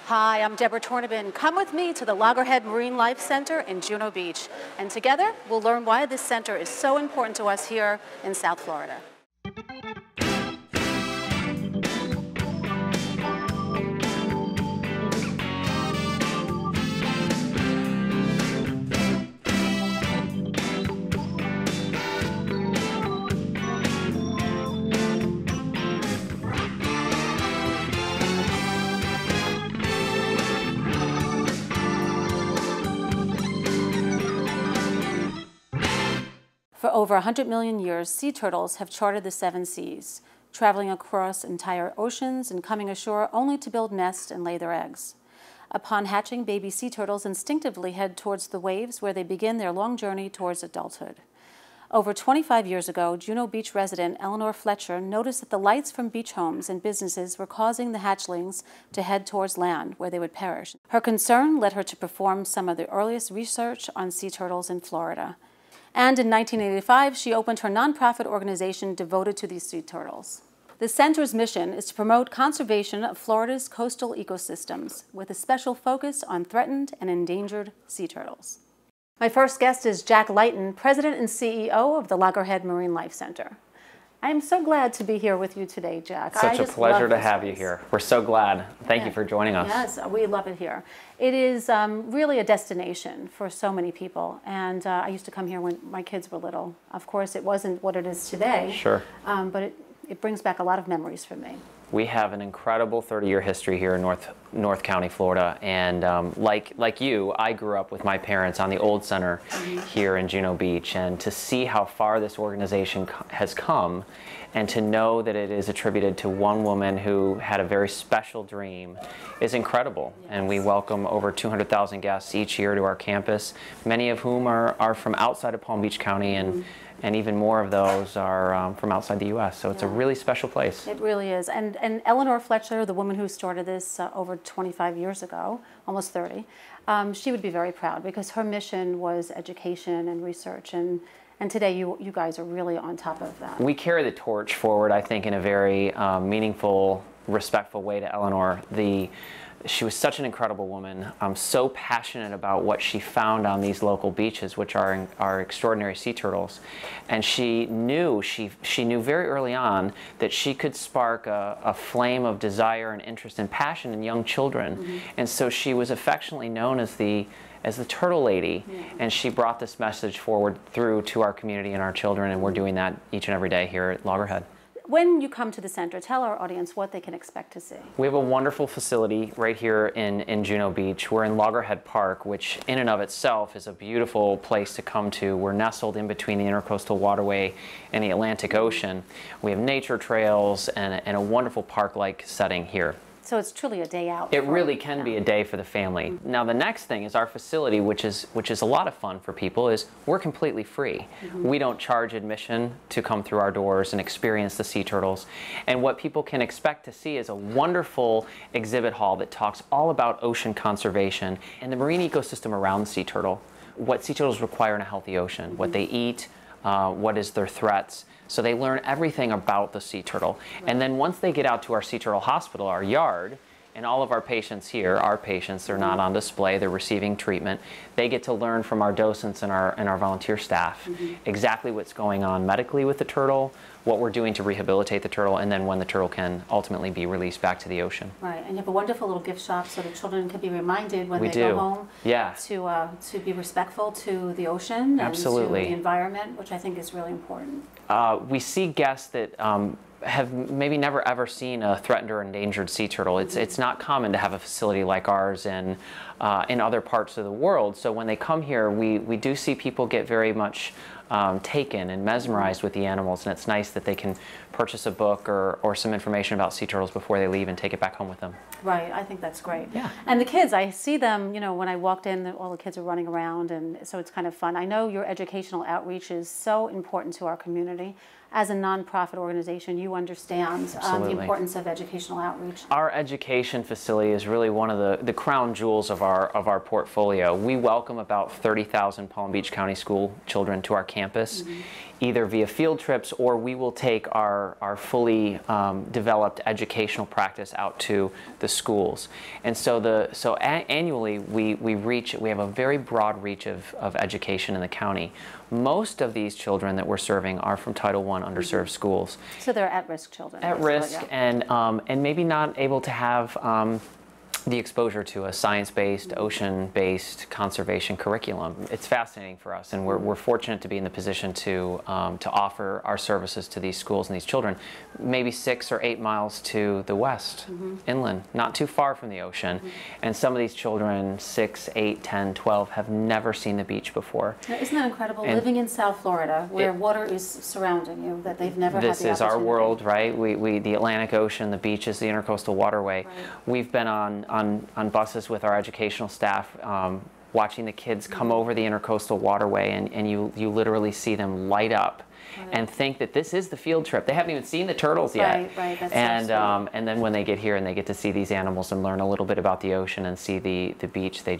Hi, I'm Deborah Tornabin. Come with me to the Loggerhead Marine Life Center in Juno Beach. And together, we'll learn why this center is so important to us here in South Florida. For over 100 million years, sea turtles have charted the 7 seas, traveling across entire oceans and coming ashore only to build nests and lay their eggs. Upon hatching, baby sea turtles instinctively head towards the waves where they begin their long journey towards adulthood. Over 25 years ago, Juno Beach resident Eleanor Fletcher noticed that the lights from beach homes and businesses were causing the hatchlings to head towards land where they would perish. Her concern led her to perform some of the earliest research on sea turtles in Florida. And in 1985, she opened her nonprofit organization devoted to these sea turtles. The center's mission is to promote conservation of Florida's coastal ecosystems with a special focus on threatened and endangered sea turtles. My first guest is Jack Lighton, President and CEO of the Loggerhead Marine Life Center. I am so glad to be here with you today, Jack. Such a pleasure to have you here. We're so glad. Thank you for joining us. Yes, we love it here. It is really a destination for so many people. And I used to come here when my kids were little. Of course, it wasn't what it is today. Sure. But it brings back a lot of memories for me. We have an incredible 30-year history here in North County, Florida, and like you, I grew up with my parents on the old center here in Juno Beach, and to see how far this organization has come, and to know that it is attributed to one woman who had a very special dream is incredible. Yes. And we welcome over 200,000 guests each year to our campus, many of whom are from outside of Palm Beach County, and even more of those are from outside the U.S. So it's a really special place. It really is. And Eleanor Fletcher, the woman who started this over 25 years ago, almost 30, she would be very proud because her mission was education and research. And today you guys are really on top of that. We carry the torch forward, I think, in a very meaningful, respectful way to Eleanor. She was such an incredible woman, so passionate about what she found on these local beaches, which are extraordinary sea turtles. And she knew very early on that she could spark a flame of desire and interest and passion in young children. And so she was affectionately known as the Turtle Lady, and she brought this message forward through to our community and our children, and we're doing that each and every day here at Loggerhead. When you come to the center, tell our audience what they can expect to see. We have a wonderful facility right here in Juno Beach. We're in Loggerhead Park, which in and of itself is a beautiful place to come to. We're nestled in between the Intercoastal Waterway and the Atlantic Ocean. We have nature trails and a wonderful park-like setting here. So it's truly a day out. It really can be a day for the family. Now the next thing is our facility, which is a lot of fun for people, is we're completely free. We don't charge admission to come through our doors and experience the sea turtles. And what people can expect to see is a wonderful exhibit hall that talks all about ocean conservation and the marine ecosystem around the sea turtle, what sea turtles require in a healthy ocean, what they eat, what is their threats. So they learn everything about the sea turtle. Right. And then once they get out to our sea turtle hospital, our yard, and all of our patients here, they're not on display, they're receiving treatment. They get to learn from our docents and our volunteer staff exactly what's going on medically with the turtle, what we're doing to rehabilitate the turtle, and then when the turtle can ultimately be released back to the ocean. Right, and you have a wonderful little gift shop so the children can be reminded when they go home to be respectful to the ocean and to the environment, which I think is really important. We see guests that have maybe never ever seen a threatened or endangered sea turtle. It's not common to have a facility like ours in other parts of the world. So when they come here, we do see people get very much taken and mesmerized with the animals, and it's nice that they can purchase a book or some information about sea turtles before they leave and take it back home with them. Right, I think that's great. Yeah. And the kids, I see them, you know, when I walked in, all the kids are running around, and so it's kind of fun. I know your educational outreach is so important to our community. As a nonprofit organization, you understand the importance of educational outreach. Our education facility is really one of the crown jewels of our portfolio. We welcome about 30,000 Palm Beach County school children to our campus, either via field trips or we will take our our fully developed educational practice out to the schools. And so annually we have a very broad reach of education in the county. Most of these children that we're serving are from Title I underserved schools. So they're at-risk children. At risk, yeah. and maybe not able to have the exposure to a science-based, ocean-based conservation curriculum. It's fascinating for us, and we're fortunate to be in the position to offer our services to these schools and these children, maybe 6 or 8 miles to the west, inland, not too far from the ocean. And some of these children, 6, 8, 10, 12, have never seen the beach before. Now, isn't that incredible? And living in South Florida, where water is surrounding you, that they've never had the opportunity. This is our world, right? The Atlantic Ocean, the beaches, the Intercoastal Waterway. Right. We've been on buses with our educational staff, watching the kids come over the Intercoastal Waterway, and you literally see them light up and think that this is the field trip. They haven't even seen the turtles yet. Right, that's and so sweet. And then when they get here and they get to see these animals and learn a little bit about the ocean and see the beach, they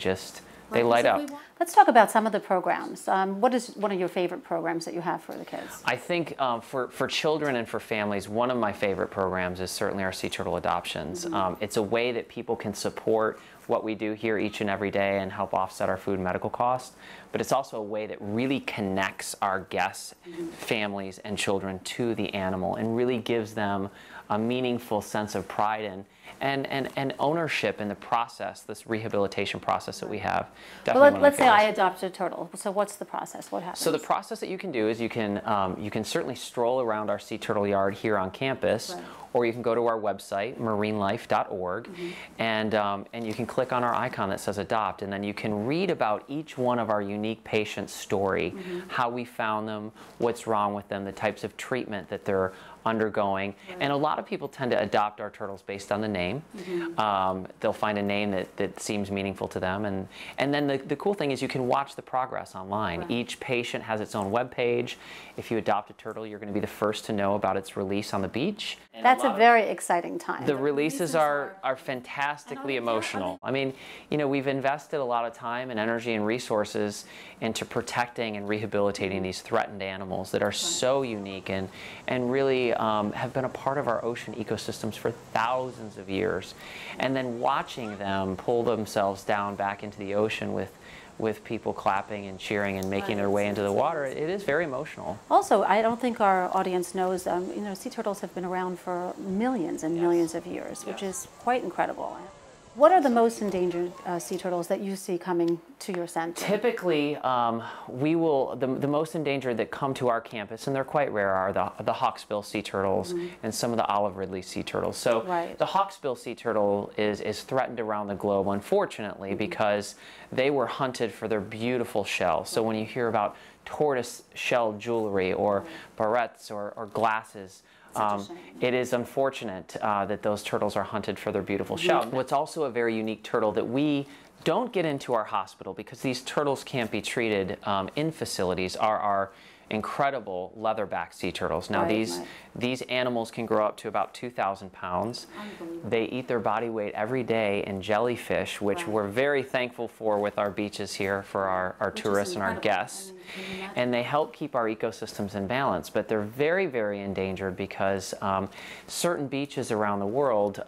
light up. Let's talk about some of the programs. What is one of your favorite programs that you have for the kids? I think for children and for families, one of my favorite programs is certainly our sea turtle adoptions. It's a way that people can support what we do here each and every day and help offset our food and medical costs. But it's also a way that really connects our guests, families, and children to the animal and really gives them a meaningful sense of pride and ownership in the process, this rehabilitation process that we have. Well, let's say I adopted a turtle. So what's the process? What happens? So the process that you can do is you can certainly stroll around our sea turtle yard here on campus, or you can go to our website, marinelife.org, and you can click on our icon that says adopt, and then you can read about each one of our unique patients' story, how we found them, what's wrong with them, the types of treatment that they're undergoing. And a lot of people tend to adopt our turtles based on the name. They'll find a name that seems meaningful to them, and then the cool thing is you can watch the progress online. Each patient has its own web page. If you adopt a turtle, you're going to be the first to know about its release on the beach. And that's a very exciting time. The releases are fantastically emotional. I mean, you know, we've invested a lot of time and energy and resources into protecting and rehabilitating these threatened animals that are so unique and really have been a part of our ocean ecosystems for thousands of years. And then watching them pull themselves down back into the ocean with people clapping and cheering and making their way into the water, it is very emotional. Also, I don't think our audience knows, you know, sea turtles have been around for millions and millions of years, which is quite incredible. What are the most endangered sea turtles that you see coming to your center? Typically, the most endangered that come to our campus, and they're quite rare, are the hawksbill sea turtles and some of the olive ridley sea turtles. So the hawksbill sea turtle is threatened around the globe, unfortunately, because they were hunted for their beautiful shells. So when you hear about tortoise shell jewelry or barrettes or glasses, it is unfortunate that those turtles are hunted for their beautiful shell. What's also a very unique turtle that we don't get into our hospital because these turtles can't be treated in facilities are our incredible leatherback sea turtles. Now these animals can grow up to about 2,000 pounds. They eat their body weight every day in jellyfish, which we're very thankful for with our beaches here for our tourists and our guests. And they help keep our ecosystems in balance, but they're very, very endangered because certain beaches around the world,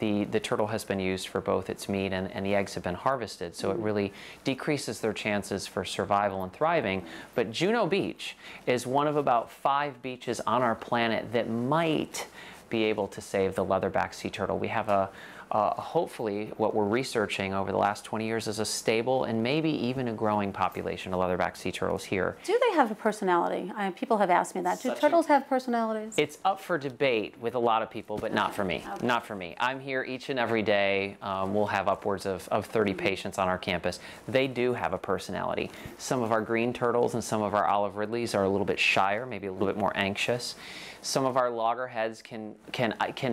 the turtle has been used for both its meat and the eggs have been harvested, so it really decreases their chances for survival and thriving. But Juno Beach is one of about 5 beaches on our planet that might be able to save the leatherback sea turtle. We have hopefully what we're researching over the last 20 years is a stable and maybe even a growing population of leatherback sea turtles here. Do they have a personality? People have asked me that. Do turtles have personalities? It's up for debate with a lot of people, but not for me. Not for me. I'm here each and every day. We'll have upwards of 30 patients on our campus. They do have a personality. Some of our green turtles and some of our olive ridleys are a little bit shyer, maybe a little bit more anxious. Some of our loggerheads can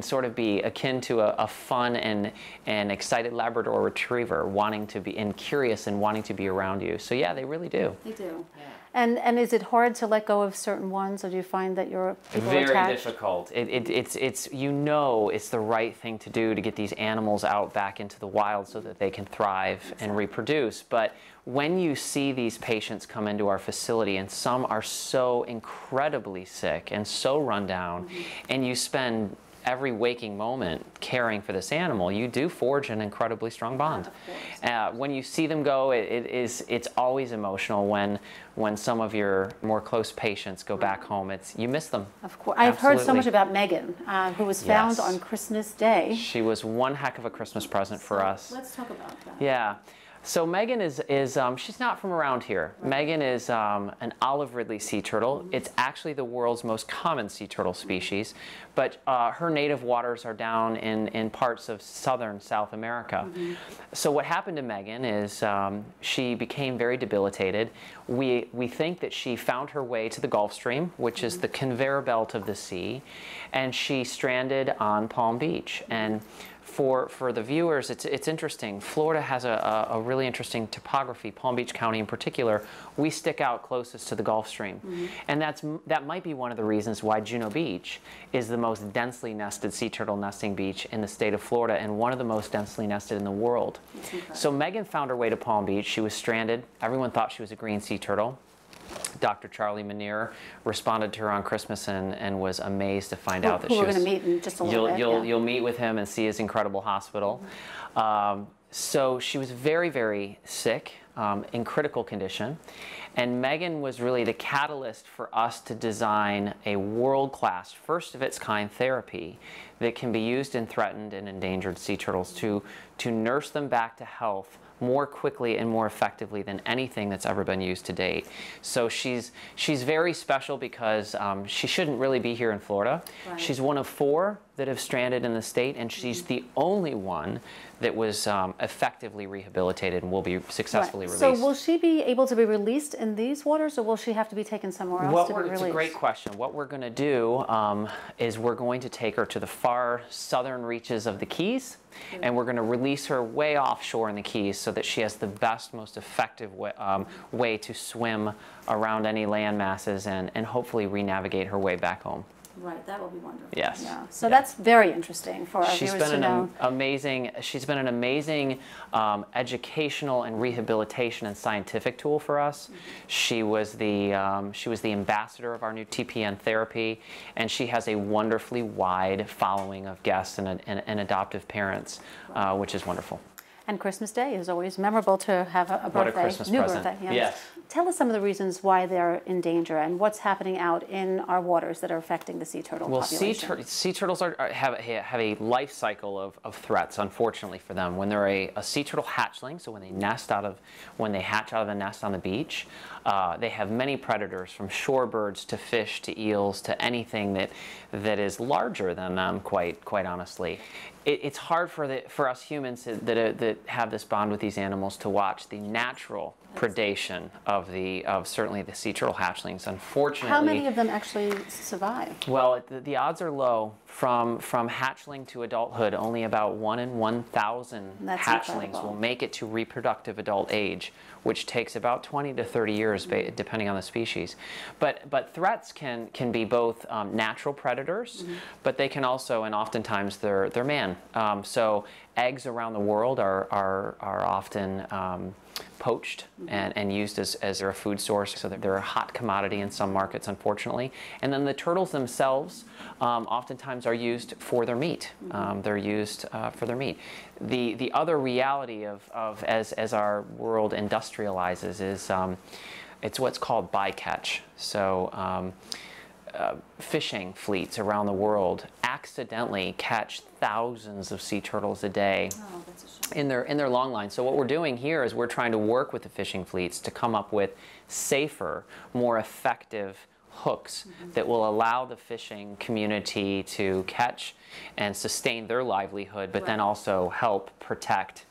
sort of be akin to a fun and excited Labrador retriever, wanting to be and curious and wanting to be around you. So yeah, they really do. They do. Yeah. And is it hard to let go of certain ones, or do you find that your people are attached? Very difficult. It's you know it's the right thing to do to get these animals out back into the wild so that they can thrive and reproduce. But when you see these patients come into our facility, and some are so incredibly sick and so run down, and you spend every waking moment caring for this animal, you do forge an incredibly strong bond. When you see them go, it's always emotional when some of your more close patients go back home. You miss them. Of course. I've heard so much about Megan, who was found on Christmas Day. She was one heck of a Christmas present for us. Let's talk about that. Yeah. So Megan is she's not from around here. Right. Megan is an olive ridley sea turtle. It's actually the world's most common sea turtle species, but her native waters are down in parts of southern South America. So what happened to Megan is she became very debilitated. We think that she found her way to the Gulf Stream, which is the conveyor belt of the sea, and she stranded on Palm Beach. And for the viewers, it's interesting. Florida has a really interesting topography, Palm Beach County in particular. We stick out closest to the Gulf Stream. And that might be one of the reasons why Juno Beach is the most densely nested sea turtle nesting beach in the state of Florida, and one of the most densely nested in the world. So Megan found her way to Palm Beach. She was stranded. Everyone thought she was a green sea turtle. Dr. Charlie Manier responded to her on Christmas and was amazed to find out that she was... We're going to meet in just a little bit. You'll meet with him and see his incredible hospital. So she was very, very sick, in critical condition. And Megan was really the catalyst for us to design a world-class, first-of-its-kind therapy that can be used in threatened and endangered sea turtles to nurse them back to health more quickly and more effectively than anything that's ever been used to date. So she's very special because she shouldn't really be here in Florida. Right. She's one of 4 that have stranded in the state, and she's the only one that was effectively rehabilitated and will be successfully released. So will she be able to be released in these waters, or will she have to be taken somewhere else to be released? It's a great question. What we're going to do is we're going to take her to the far southern reaches of the Keys, and we're going to release her way offshore in the Keys so that she has the best, most effective way to swim around any land masses and hopefully re-navigate her way back home. Right, that will be wonderful. Yes. Yeah. So that's very interesting for our viewers to know. She's been an amazing educational and rehabilitation and scientific tool for us. She was the ambassador of our new TPN therapy, and she has a wonderfully wide following of guests and adoptive parents, which is wonderful. And Christmas Day is always memorable to have a birthday, what a Christmas new present. birthday. Yes. Tell us some of the reasons why they're in danger and what's happening out in our waters that are affecting the sea turtle population. Sea turtles have a life cycle of threats, unfortunately for them. When they're a sea turtle hatchling, so when they hatch out of the nest on the beach, they have many predators, from shorebirds to fish to eels to anything that is larger than them, quite honestly. It's hard for us humans that have this bond with these animals to watch the natural predation of certainly the sea turtle hatchlings. Unfortunately, how many of them actually survive? Well, the odds are low. From hatchling to adulthood, only about 1 in 1,000 hatchlings will make it to reproductive adult age, which takes about 20 to 30 years, depending on the species. But threats can be both natural predators, but they can also, and oftentimes they're man. So eggs around the world are often poached and used as a food source, so that they're a hot commodity in some markets, unfortunately. And then the turtles themselves oftentimes are used for their meat. They're used for their meat. The other reality of as our world industrializes is it's what's called bycatch. So fishing fleets around the world accidentally catch thousands of sea turtles a day in their long line. So what we're doing here is we're trying to work with the fishing fleets to come up with safer, more effective hooks that will allow the fishing community to catch and sustain their livelihood, but then also help protect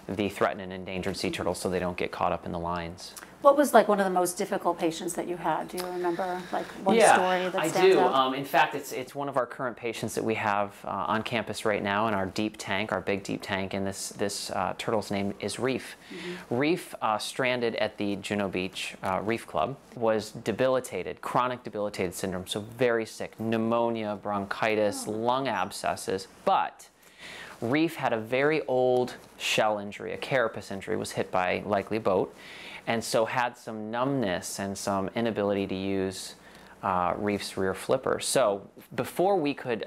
the threatened and endangered sea turtles so they don't get caught up in the lines. What was like one of the most difficult patients that you had? Do you remember like one story that stands out? In fact, it's one of our current patients that we have on campus right now in our deep tank, our big deep tank, and this turtle's name is Reef. Reef, stranded at the Juno Beach Reef Club, was debilitated, chronic debilitated syndrome, so very sick, pneumonia, bronchitis, lung abscesses, but Reef had a very old shell injury, a carapace injury, was hit by likely a boat, and so had some numbness and some inability to use Reef's rear flipper. So before we could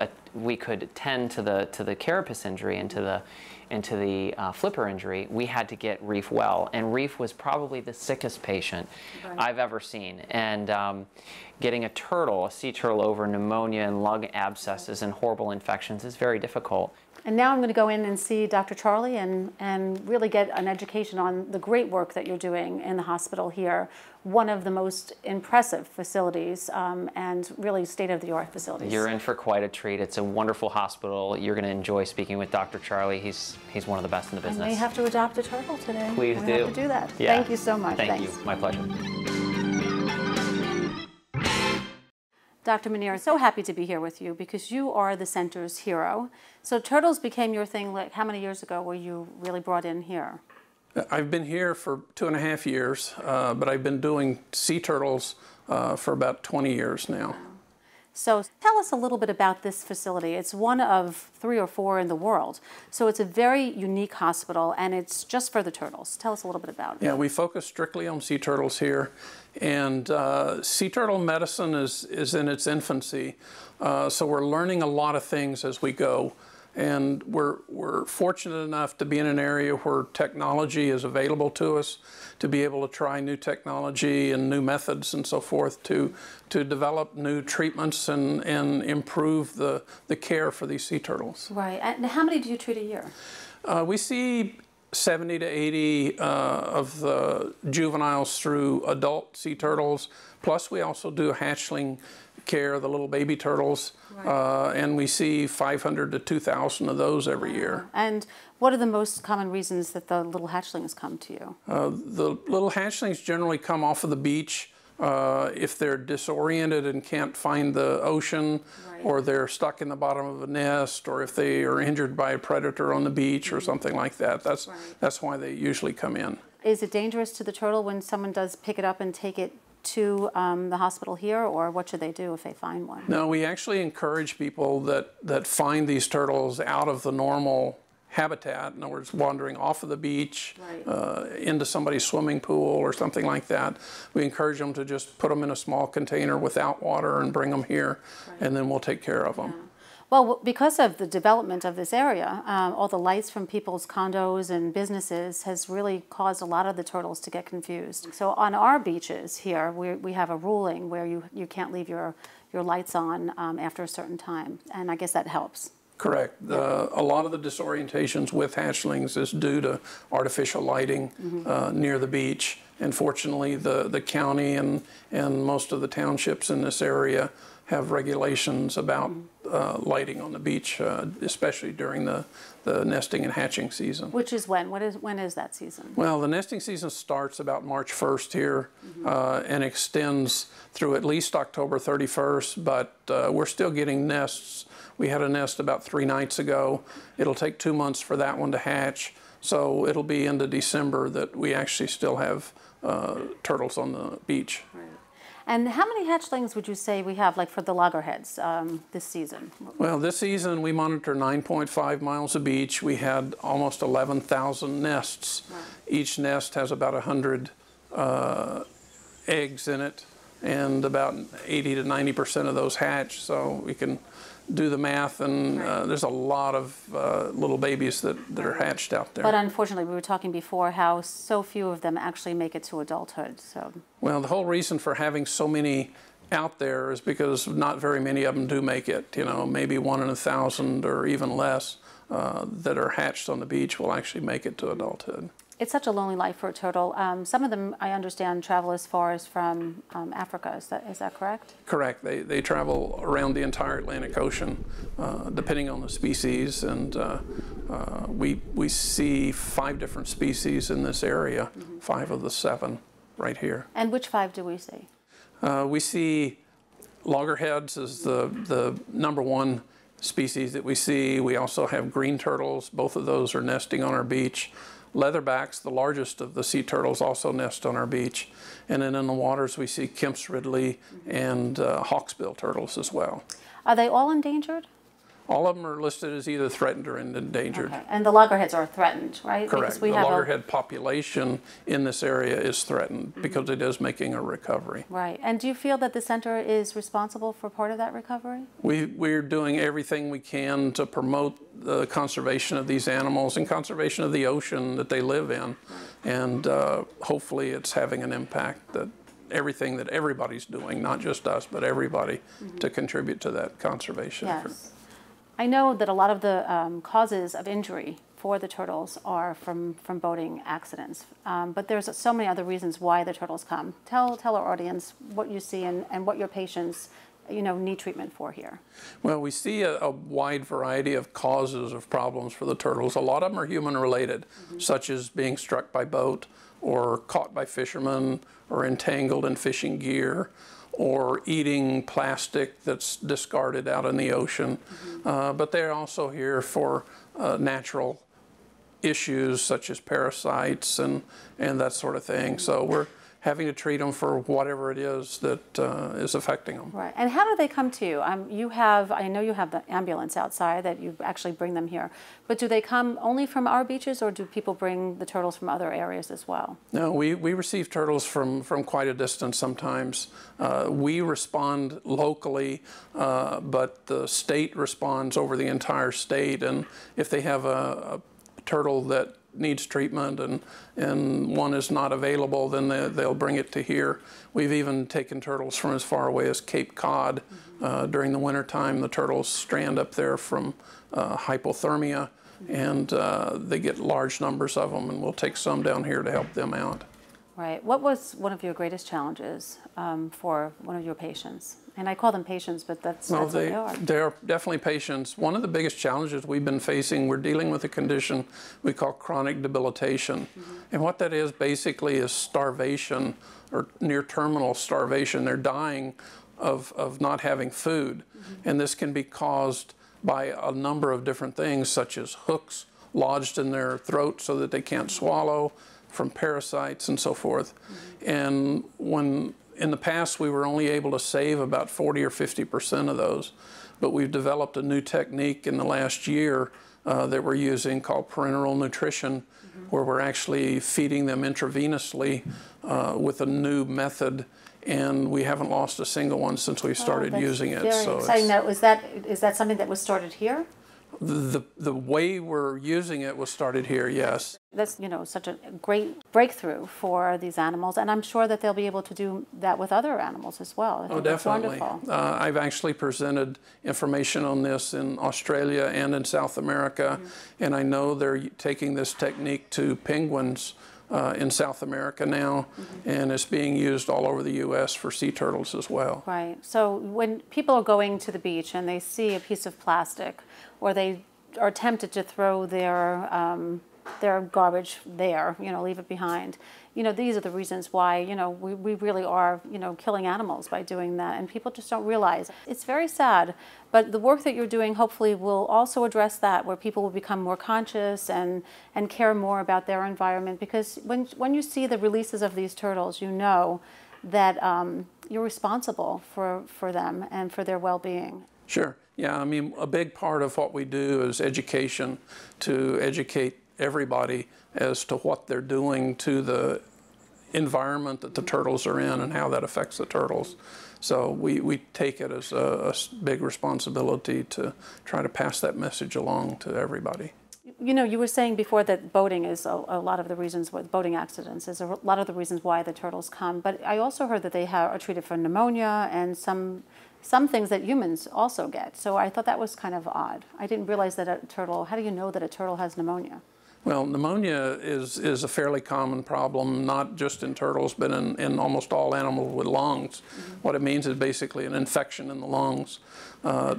tend to the carapace injury and to the flipper injury, we had to get Reef well, and Reef was probably the sickest patient I've ever seen. And getting a sea turtle over pneumonia and lung abscesses and horrible infections is very difficult. And now I'm going to go in and see Dr. Charlie and really get an education on the great work that you're doing in the hospital here, one of the most impressive facilities and really state-of-the-art facilities. You're in for quite a treat. It's a wonderful hospital. You're going to enjoy speaking with Dr. Charlie. He's one of the best in the business. I may have to adopt a turtle today. Please do. We have to do that. Yeah. Thank you so much. Thank Thanks. you. My pleasure. Dr. Munir, so happy to be here with you because you are the center's hero. So turtles became your thing, like how many years ago were you really brought in here? I've been here for 2.5 years, but I've been doing sea turtles for about 20 years now. So tell us a little bit about this facility. It's one of 3 or 4 in the world. So it's a very unique hospital, and it's just for the turtles. Tell us a little bit about it. Yeah, we focus strictly on sea turtles here. And sea turtle medicine is in its infancy. So we're learning a lot of things as we go. And we're fortunate enough to be in an area where technology is available to us, to be able to try new technology and new methods and so forth to develop new treatments and improve the care for these sea turtles. Right. And how many do you treat a year? We see 70 to 80 of the juveniles through adult sea turtles. Plus we also do hatchling care of the little baby turtles. Right. And we see 500 to 2,000 of those every year. And what are the most common reasons that the little hatchlings come to you? The little hatchlings generally come off of the beach if they're disoriented and can't find the ocean, right, or they're stuck in the bottom of a nest, or if they are injured by a predator on the beach or something like that. That's why they usually come in. Is it dangerous to the turtle when someone does pick it up and take it to the hospital here, or what should they do if they find one? No, we actually encourage people that find these turtles out of the normal habitat, in other words, wandering off of the beach, right, into somebody's swimming pool or something like that. We encourage them to just put them in a small container without water and bring them here, right, and then we'll take care of them. Yeah. Well, because of the development of this area, all the lights from people's condos and businesses has really caused a lot of the turtles to get confused. So on our beaches here, we have a ruling where you can't leave your lights on after a certain time, and I guess that helps. Correct. A lot of the disorientations with hatchlings is due to artificial lighting, mm-hmm, near the beach. And fortunately, the county and most of the townships in this area have regulations about lighting on the beach, especially during the nesting and hatching season. Which is when? When is that season? Well, the nesting season starts about March 1st here, mm-hmm, and extends through at least October 31st, but we're still getting nests. We had a nest about 3 nights ago. It'll take 2 months for that one to hatch, so it'll be into December that we actually still have turtles on the beach. Right. And how many hatchlings would you say we have, like for the loggerheads, this season? Well, this season we monitor 9.5 miles of beach. We had almost 11,000 nests. Wow. Each nest has about 100 eggs in it, and about 80 to 90% of those hatch. So we can do the math, and right, there's a lot of little babies that are hatched out there. But unfortunately, we were talking before how so few of them actually make it to adulthood. So. Well, the whole reason for having so many out there is because not very many of them do make it. You know, maybe 1 in 1,000 or even less that are hatched on the beach will actually make it to adulthood. It's such a lonely life for a turtle. Some of them, I understand, travel as far as from Africa. Is that correct? Correct. They travel around the entire Atlantic Ocean, depending on the species, and we see 5 different species in this area, 5 of the 7 right here. And which 5 do we see? We see loggerheads as the number 1 species that we see. We also have green turtles. Both of those are nesting on our beach. Leatherbacks, the largest of the sea turtles, also nest on our beach. And then in the waters we see Kemp's Ridley and hawksbill turtles as well. Are they all endangered? All of them are listed as either threatened or endangered. Okay. And the loggerheads are threatened, right? Correct. Because we the have loggerhead population in this area is threatened because it is making a recovery. Right. And do you feel that the center is responsible for part of that recovery? We're doing everything we can to promote the conservation of these animals and conservation of the ocean that they live in. And hopefully it's having an impact that everything that everybody's doing, not just us, but everybody, to contribute to that conservation. Yes. I know that a lot of the causes of injury for the turtles are from boating accidents, but there's so many other reasons why the turtles come. Tell our audience what you see and what your patients need treatment for here. Well, we see a wide variety of causes of problems for the turtles. A lot of them are human related, such as being struck by boat or caught by fishermen or entangled in fishing gear, or eating plastic that's discarded out in the ocean. But they're also here for natural issues such as parasites and that sort of thing. So we're having to treat them for whatever it is that is affecting them. Right. And how do they come to you? I know you have the ambulance outside that you actually bring them here, but do they come only from our beaches, or do people bring the turtles from other areas as well? No, we receive turtles from quite a distance sometimes. We respond locally, but the state responds over the entire state, and if they have a turtle that needs treatment and one is not available, then they'll bring it to here. We've even taken turtles from as far away as Cape Cod. During the wintertime, the turtles strand up there from hypothermia, and they get large numbers of them, and we'll take some down here to help them out. Right. What was one of your greatest challenges for one of your patients? And I call them patients, but that's what they are. They're definitely patients. One of the biggest challenges we've been facing, we're dealing with a condition we call chronic debilitation. And what that is basically is starvation or near terminal starvation. They're dying of not having food. And this can be caused by a number of different things, such as hooks lodged in their throat so that they can't swallow, from parasites and so forth. And when in the past we were only able to save about 40 or 50% of those, but we've developed a new technique in the last year that we're using called parenteral nutrition, where we're actually feeding them intravenously with a new method, and we haven't lost a single one since we started using it. Very exciting. Is that something that was started here? The way we're using it was started here, yes. That's, such a great breakthrough for these animals, and I'm sure that they'll be able to do that with other animals as well. Oh, definitely. Wonderful. I've actually presented information on this in Australia and in South America, and I know they're taking this technique to penguins in South America now, and it's being used all over the U.S. for sea turtles as well. Right. So when people are going to the beach and they see a piece of plastic, or they are tempted to throw their garbage there, leave it behind, these are the reasons why, we really are, killing animals by doing that, and people just don't realize. It's very sad, but the work that you're doing hopefully will also address that, where people will become more conscious and care more about their environment, because when you see the releases of these turtles, you know that you're responsible for them and for their well-being. Sure. Yeah, I mean, a big part of what we do is education, to educate everybody as to what they're doing to the environment that the turtles are in and how that affects the turtles. So we take it as a big responsibility to try to pass that message along to everybody. You were saying before that boating is a lot of the reasons, boating accidents is a lot of the reasons why the turtles come. But I also heard that they are treated for pneumonia and some things that humans also get. So I thought that was kind of odd. I didn't realize that a turtle, how do you know that a turtle has pneumonia? Well, pneumonia is a fairly common problem, not just in turtles, but in almost all animals with lungs. What it means is basically an infection in the lungs.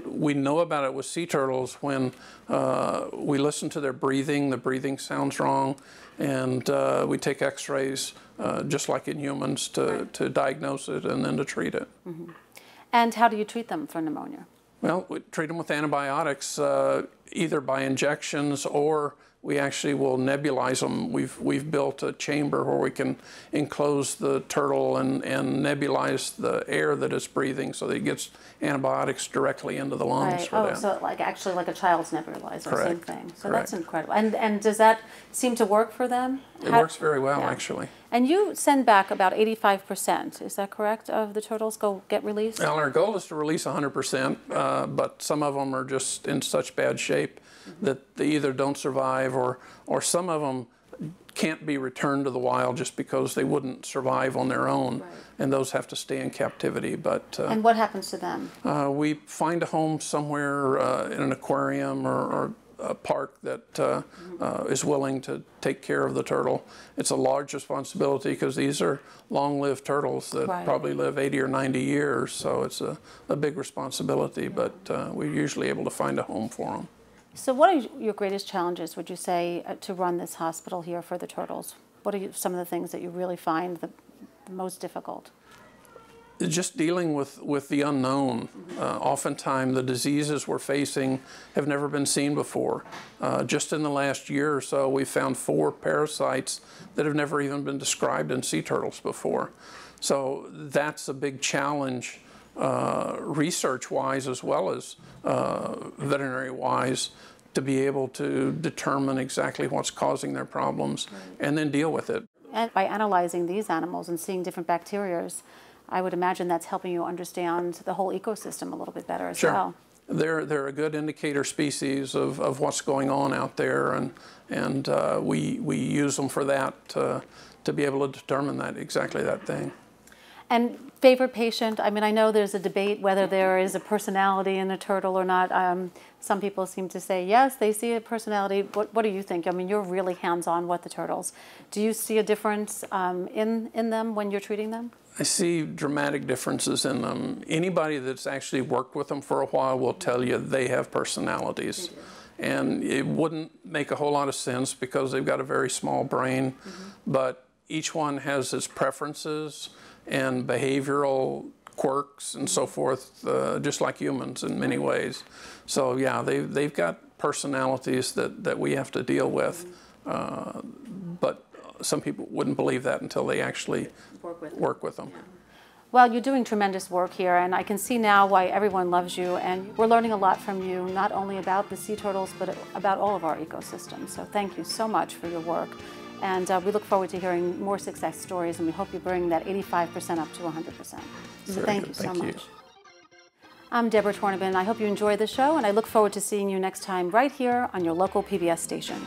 We know about it with sea turtles when we listen to their breathing. The breathing sounds wrong, and we take x-rays just like in humans to diagnose it and then to treat it. And how do you treat them for pneumonia? Well, we treat them with antibiotics, either by injections or we actually will nebulize them. We've built a chamber where we can enclose the turtle and nebulize the air that it's breathing so that it gets antibiotics directly into the lungs for that. So actually like a child's nebulizer, Correct. same thing. So Correct. That's incredible. And does that seem to work for them? It works very well, actually. And you send back about 85%, is that correct, of the turtles go get released? Well, our goal is to release 100%, but some of them are just in such bad shape that they either don't survive or some of them can't be returned to the wild just because they wouldn't survive on their own, and those have to stay in captivity. But and what happens to them? We find a home somewhere in an aquarium or a park that is willing to take care of the turtle. It's a large responsibility because these are long-lived turtles that probably live 80 or 90 years, so it's a big responsibility, but we're usually able to find a home for them. So what are your greatest challenges, would you say, to run this hospital here for the turtles? What are some of the things that you really find the most difficult? Just dealing with the unknown. Oftentimes the diseases we're facing have never been seen before. Just in the last year or so, we found 4 parasites that have never even been described in sea turtles before. So that's a big challenge research-wise as well as veterinary-wise, to be able to determine exactly what's causing their problems and then deal with it. And by analyzing these animals and seeing different bacteria, I would imagine that's helping you understand the whole ecosystem a little bit better as well. They're a good indicator species of what's going on out there, and we use them for that to be able to determine exactly that thing. And favorite patient? I mean, I know there's a debate whether there is a personality in a turtle or not. Some people seem to say yes, they see a personality. What do you think? I mean, you're really hands-on with the turtles. Do you see a difference in them when you're treating them? I see dramatic differences in them. Anybody that's actually worked with them for a while will tell you they have personalities. And it wouldn't make a whole lot of sense because they've got a very small brain, but each one has its preferences and behavioral quirks and so forth, just like humans in many ways. So yeah, they've got personalities that we have to deal with, but some people wouldn't believe that until they actually work with them. Well, you're doing tremendous work here, and I can see now why everyone loves you, and we're learning a lot from you, not only about the sea turtles, but about all of our ecosystems. So thank you so much for your work. And we look forward to hearing more success stories, and we hope you bring that 85% up to 100%. So thank you so much. I'm Deborah Tornabin. I hope you enjoyed the show, and I look forward to seeing you next time right here on your local PBS station.